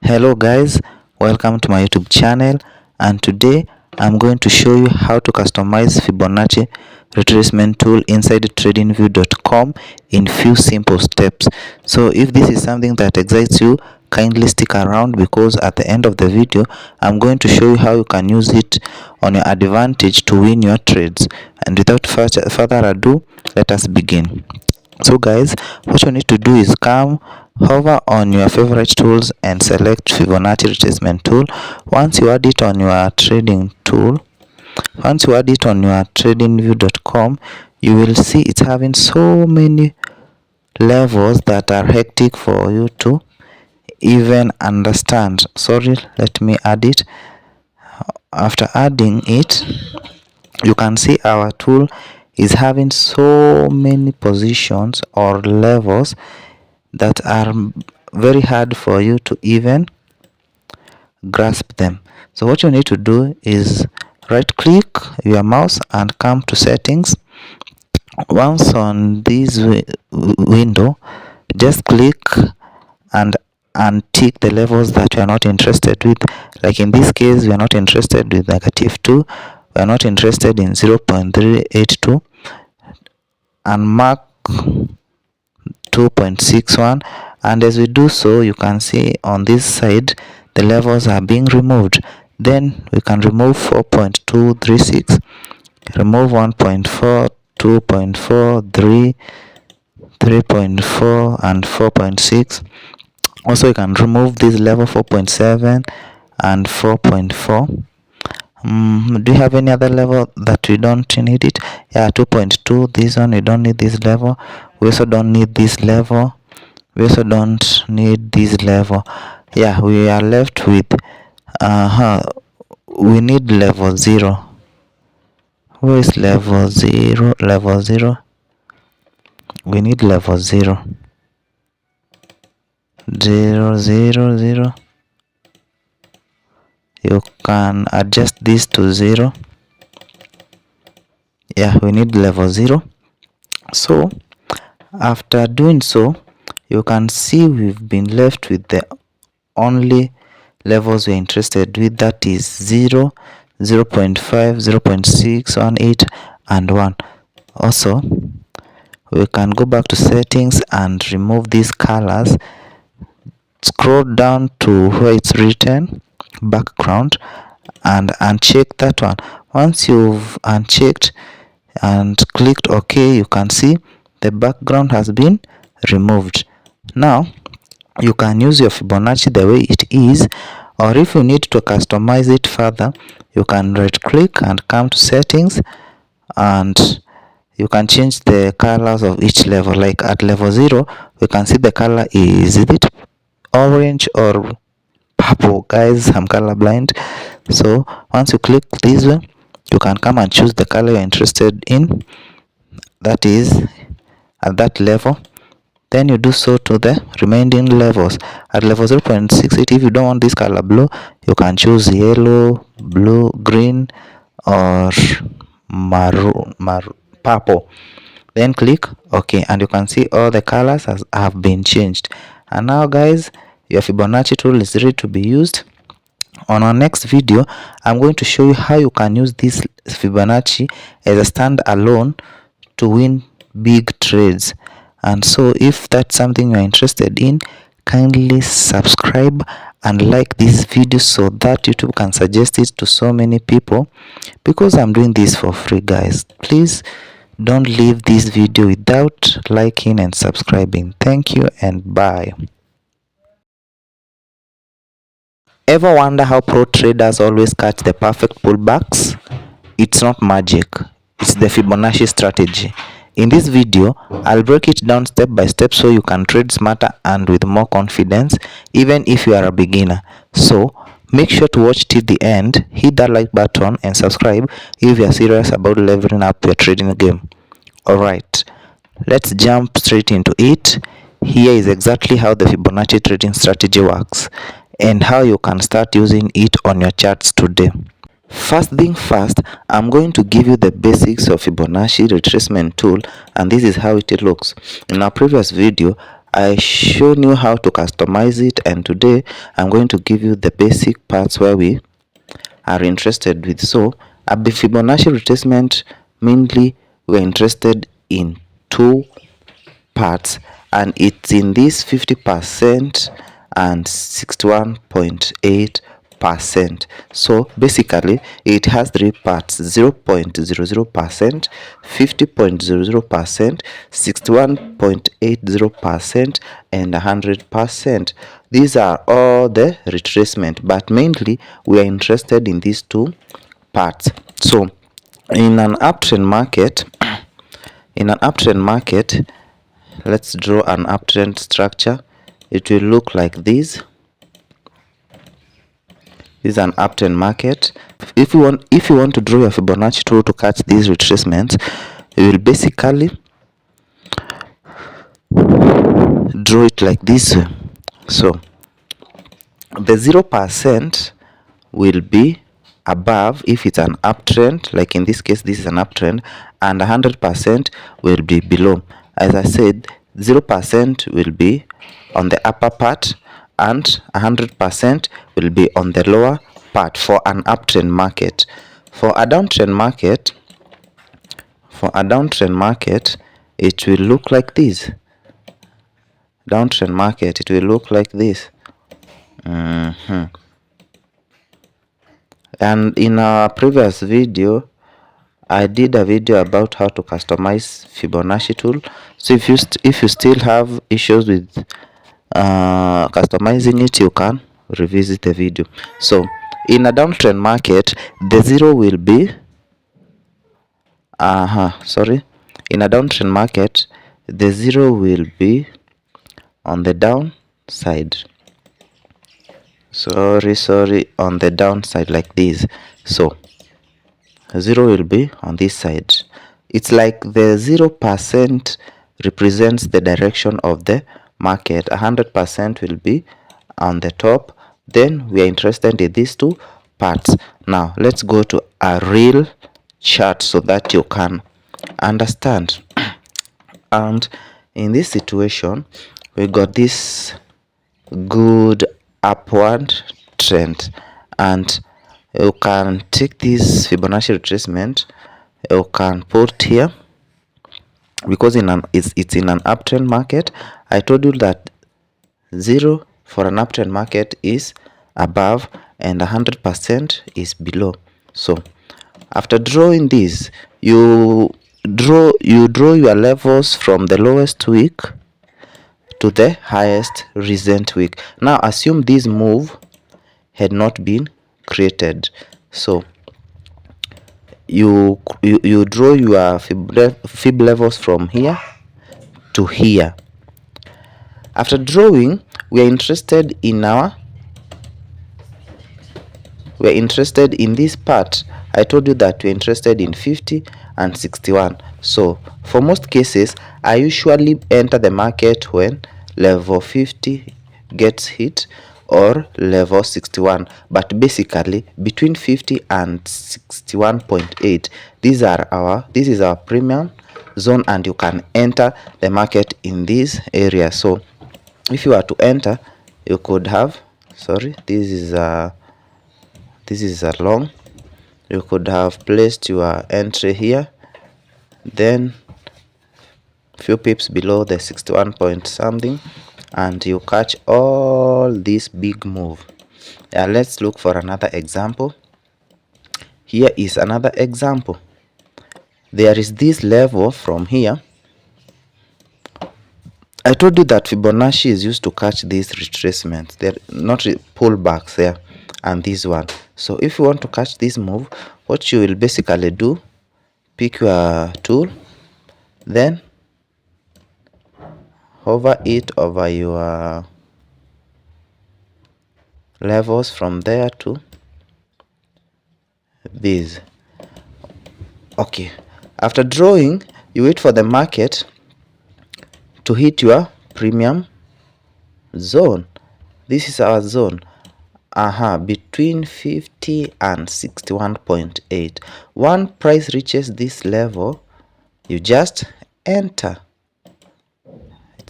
Hello guys, welcome to my YouTube channel, and today I'm going to show you how to customize Fibonacci retracement tool inside TradingView.com in few simple steps. So if this is something that excites you, kindly stick around, because at the end of the video I'm going to show you how you can use it on your advantage to win your trades. And without further ado, let us begin. So guys, what you need to do is hover on your favorite tools and select Fibonacci retracement tool. Once you add it on your TradingView.com, you will see it's having so many levels that are hectic for you to even understand. Sorry, let me add it. After adding it, you can see our tool is having so many positions or levels that are very hard for you to even grasp them. So what you need to do is right click your mouse and come to settings. Once on this window, just click and tick the levels that you are not interested with. Like in this case, we are not interested with -2, we are not interested in 0.382, and mark 2.61. And as we do so, you can see on this side the levels are being removed. Then we can remove 4.236, remove 1.4, 2.4, 3, 3.4 and 4.6. Also you can remove this level 4.7 and 4.4. Do you have any other level that we don't need it? Yeah, 2.2, this one we don't need this level. We also don't need this level. We also don't need this level. Yeah, we are left with we need level 0. Where is level 0? Level 0, we need level 0. 0, 0, 0. You can adjust this to 0. Yeah, we need level 0. So after doing so, you can see we've been left with the only levels we're interested with, that is 0, 0.5, 0.618 and 1. Also we can go back to settings and remove these colors. Scroll down to where it's written background and uncheck that one. Once you've unchecked and clicked OK, you can see the background has been removed. Now you can use your Fibonacci the way it is, or if you need to customize it further, you can right click and come to settings, and you can change the colors of each level. Like at level 0, we can see the color is it orange or purple. Guys, I'm colorblind, so once you click this one, you can come and choose the color you're interested in, that is at that level. Then you do so to the remaining levels. At level 0.68, if you don't want this color blue, you can choose yellow, blue, green, or maroon, purple. Then click OK, and you can see all the colors have been changed. And now guys, your Fibonacci tool is ready to be used. On our next video, I'm going to show you how you can use this Fibonacci as a standalone to win big trades. And so if that's something you're interested in, kindly subscribe and like this video so that YouTube can suggest it to so many people, because I'm doing this for free. Guys, please don't leave this video without liking and subscribing. Thank you and bye. Ever wonder how pro traders always catch the perfect pullbacks? It's not magic, it's the Fibonacci strategy. In this video, I'll break it down step by step so you can trade smarter and with more confidence, even if you are a beginner. So make sure to watch till the end, hit that like button and subscribe if you are serious about leveling up your trading game. Alright, let's jump straight into it. Here is exactly how the Fibonacci trading strategy works and how you can start using it on your charts today. First thing first, I'm going to give you the basics of Fibonacci retracement tool, and this is how it looks. In our previous video, I shown you how to customize it, and today I'm going to give you the basic parts where we are interested with. So at the Fibonacci retracement, mainly we're interested in two parts, and it's in this 50% and 61.8%. so basically it has three parts: 0.00%, 50.00%, 61.80%, and 100%. These are all the retracement, but mainly we are interested in these two parts. So in an uptrend market, let's draw an uptrend structure. It will look like this. This is an uptrend market. If you want to draw your Fibonacci tool to catch these retracements, you will basically draw it like this. So the 0% will be above if it's an uptrend, like in this case this is an uptrend, and 100% will be below. As I said, 0% will be on the upper part and 100% will be on the lower part for an uptrend market. For a downtrend market, it will look like this. Downtrend market, it will look like this. And in our previous video, I did a video about how to customize Fibonacci tool. So if you still have issues with customizing it, you can revisit the video. So in a downtrend market, the zero will be in a downtrend market, the zero will be on the downside. On the downside, like this. So 0 will be on this side. It's like the 0% represents the direction of the market. 100% will be on the top. Then we are interested in these two parts. Now let's go to a real chart so that you can understand. And in this situation, we got this good upward trend, and you can take this Fibonacci retracement, you can put here, because it's in an uptrend market. I told you that 0 for an uptrend market is above and 100% is below. So after drawing this, you draw your levels from the lowest week to the highest recent week. Now assume this move had not been created. So you draw your fib levels from here to here. After drawing, we are interested in this part. I told you that we're interested in 50 and 61. So for most cases, I usually enter the market when level 50 gets hit or level 61, but basically between 50 and 61.8, this is our premium zone, and you can enter the market in this area. So if you are to enter, you could have, this is a long, you could have placed your entry here, then few pips below the 61 point something, and you catch all this big move. Let's look for another example. Here is another example. There is this level from here. I told you that Fibonacci is used to catch these retracements. They're not pullbacks there, and this one. So if you want to catch this move, what you will basically do, pick your tool, then hover it over your levels from there to this. Okay, after drawing, you wait for the market to hit your premium zone. This is our zone, between 50 and 61.8. One price reaches this level, you just enter.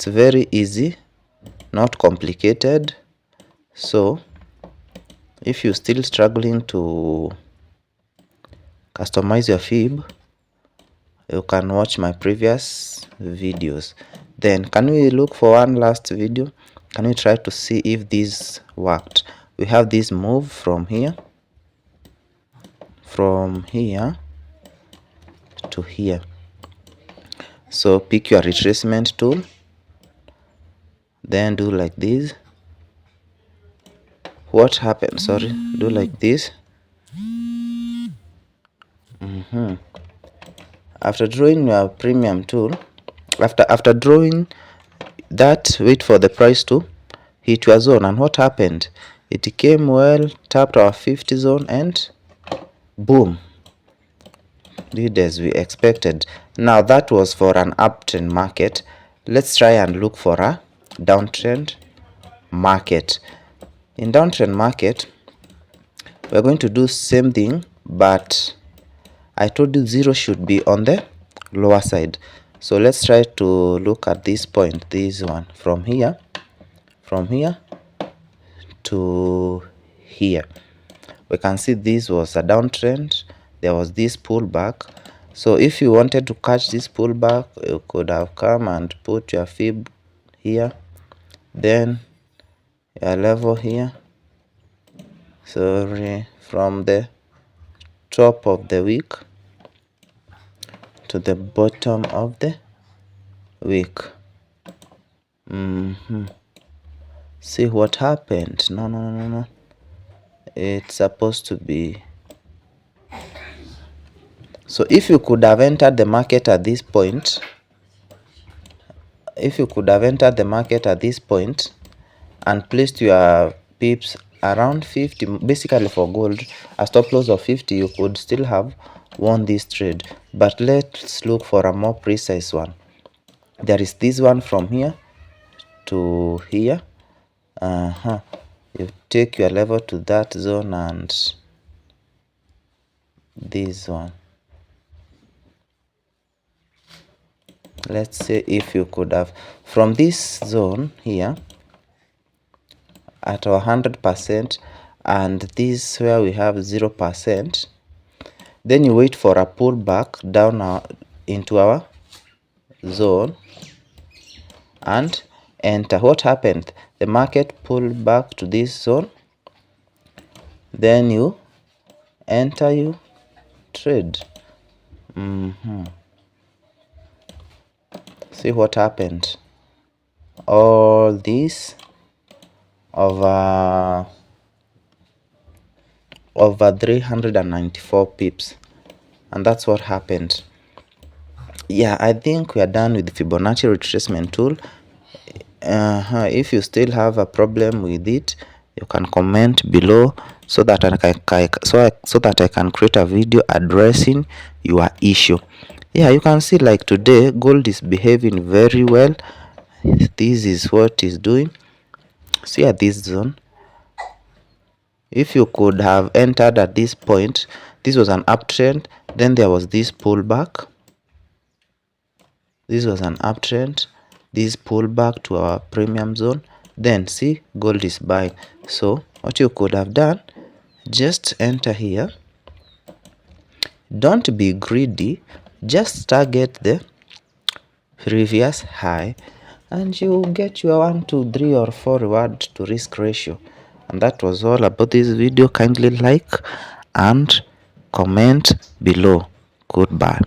It's very easy, not complicated. So if you're still struggling to customize your fib, you can watch my previous videos. Then can we look for one last video? Can we try to see if this worked? We have this move from here to here. So pick your retracement tool, then do like this. What happened? Sorry, do like this. After drawing your premium tool, after drawing that, wait for the price to hit your zone. And what happened? It came well, tapped our 50 zone, and boom, did as we expected. Now that was for an uptrend market. Let's try and look for a downtrend market. In downtrend market, we're going to do same thing, but I told you zero should be on the lower side. So let's try to look at this point, this one, from here to here. We can see this was a downtrend, there was this pullback. So if you wanted to catch this pullback, you could have come and put your fib here, then your level here, sorry, from the top of the wick to the bottom of the wick. See what happened? No, it's supposed to be. So if you could have entered the market at this point, and placed your pips around 50, basically for gold, a stop loss of 50, you could still have won this trade. But let's look for a more precise one. There is this one from here to here. You take your level to that zone, and this one. Let's say if you could have from this zone here at 100%, and this where we have 0%, then you wait for a pullback down into our zone and enter. What happened? The market pulled back to this zone, then you enter, you trade. See what happened? All this over 394 pips, and that's what happened. Yeah, I think we are done with the Fibonacci retracement tool. If you still have a problem with it, you can comment below so that I can create a video addressing your issue. Yeah, you can see like today gold is behaving very well. This is what it's doing. See at this zone, if you could have entered at this point, this was an uptrend, then there was this pullback, this was an uptrend, this pullback to our premium zone, then see gold is buying. So what you could have done, just enter here, don't be greedy, just target the previous high, and you get your 1, 2, 3 or 4 reward to risk ratio. And that was all about this video. Kindly like and comment below. Goodbye.